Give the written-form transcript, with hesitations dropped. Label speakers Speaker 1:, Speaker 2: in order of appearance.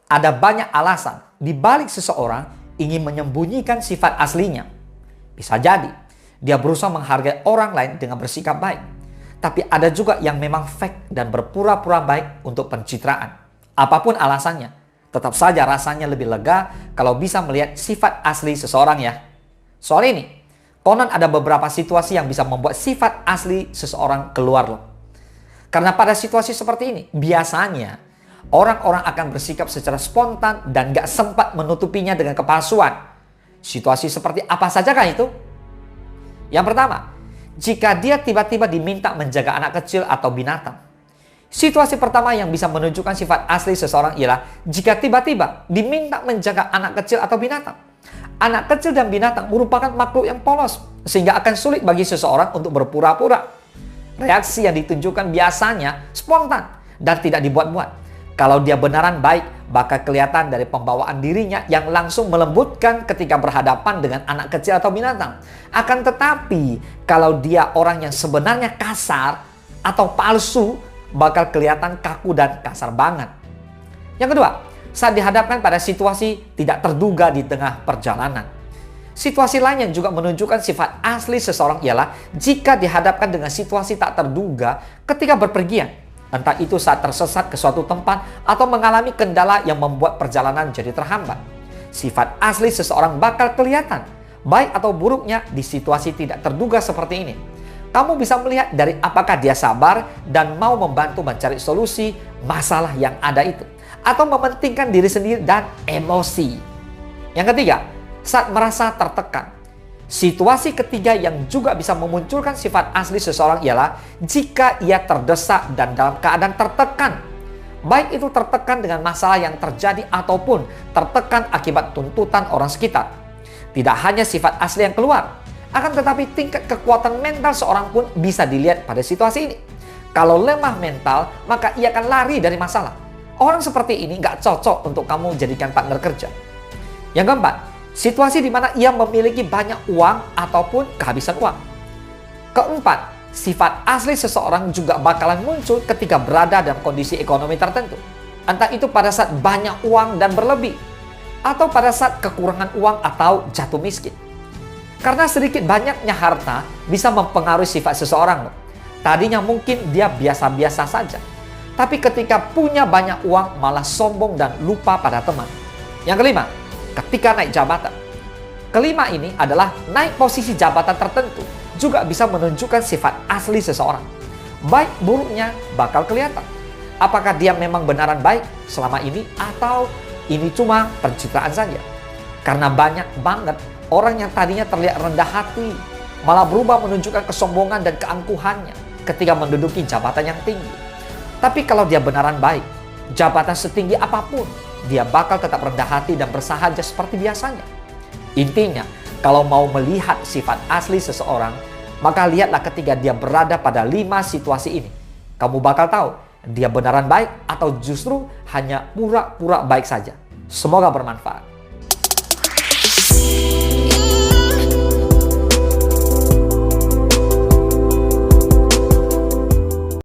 Speaker 1: Ada banyak alasan di balik seseorang ingin menyembunyikan sifat aslinya. Bisa jadi dia berusaha menghargai orang lain dengan bersikap baik. Tapi ada juga yang memang fake dan berpura-pura baik untuk pencitraan. Apapun alasannya, tetap saja rasanya lebih lega kalau bisa melihat sifat asli seseorang ya. Soal ini, konon ada beberapa situasi yang bisa membuat sifat asli seseorang keluar loh. Karena pada situasi seperti ini, biasanya orang-orang akan bersikap secara spontan dan gak sempat menutupinya dengan kepalsuan. Situasi seperti apa saja kan itu? Yang pertama, jika dia tiba-tiba diminta menjaga anak kecil atau binatang. Situasi pertama yang bisa menunjukkan sifat asli seseorang ialah jika tiba-tiba diminta menjaga anak kecil atau binatang. Anak kecil dan binatang merupakan makhluk yang polos, sehingga akan sulit bagi seseorang untuk berpura-pura. Reaksi yang ditunjukkan biasanya spontan dan tidak dibuat-buat. Kalau dia benaran baik, bakal kelihatan dari pembawaan dirinya yang langsung melembutkan ketika berhadapan dengan anak kecil atau binatang. Akan tetapi, kalau dia orang yang sebenarnya kasar atau palsu, bakal kelihatan kaku dan kasar banget. Yang kedua, saat dihadapkan pada situasi tidak terduga di tengah perjalanan. Situasi lain yang juga menunjukkan sifat asli seseorang ialah jika dihadapkan dengan situasi tak terduga ketika berpergian. Entah itu saat tersesat ke suatu tempat atau mengalami kendala yang membuat perjalanan jadi terhambat. Sifat asli seseorang bakal kelihatan, baik atau buruknya di situasi tidak terduga seperti ini. Kamu bisa melihat dari apakah dia sabar dan mau membantu mencari solusi masalah yang ada itu, atau mementingkan diri sendiri dan emosi. Yang ketiga, saat merasa tertekan. Situasi ketiga yang juga bisa memunculkan sifat asli seseorang ialah jika ia terdesak dan dalam keadaan tertekan. Baik itu tertekan dengan masalah yang terjadi ataupun tertekan akibat tuntutan orang sekitar. Tidak hanya sifat asli yang keluar, akan tetapi tingkat kekuatan mental seorang pun bisa dilihat pada situasi ini. Kalau lemah mental, maka ia akan lari dari masalah. Orang seperti ini nggak cocok untuk kamu jadikan partner kerja. Yang keempat, situasi di mana ia memiliki banyak uang ataupun kehabisan uang. Keempat, sifat asli seseorang juga bakalan muncul ketika berada dalam kondisi ekonomi tertentu. Entah itu pada saat banyak uang dan berlebih, atau pada saat kekurangan uang atau jatuh miskin. Karena sedikit banyaknya harta bisa mempengaruhi sifat seseorang. Tadinya mungkin dia biasa-biasa saja, tapi ketika punya banyak uang malah sombong dan lupa pada teman. Yang kelima, ketika naik jabatan. Kelima ini adalah naik posisi jabatan tertentu juga bisa menunjukkan sifat asli seseorang. Baik buruknya bakal kelihatan. Apakah dia memang benaran baik selama ini atau ini cuma pencitraan saja. Karena banyak banget orang yang tadinya terlihat rendah hati malah berubah menunjukkan kesombongan dan keangkuhannya ketika menduduki jabatan yang tinggi. Tapi kalau dia benaran baik, jabatan setinggi apapun, dia bakal tetap rendah hati dan bersahaja seperti biasanya. Intinya, kalau mau melihat sifat asli seseorang, maka lihatlah ketika dia berada pada 5 situasi ini. Kamu bakal tahu dia benaran baik atau justru hanya pura-pura baik saja. Semoga bermanfaat.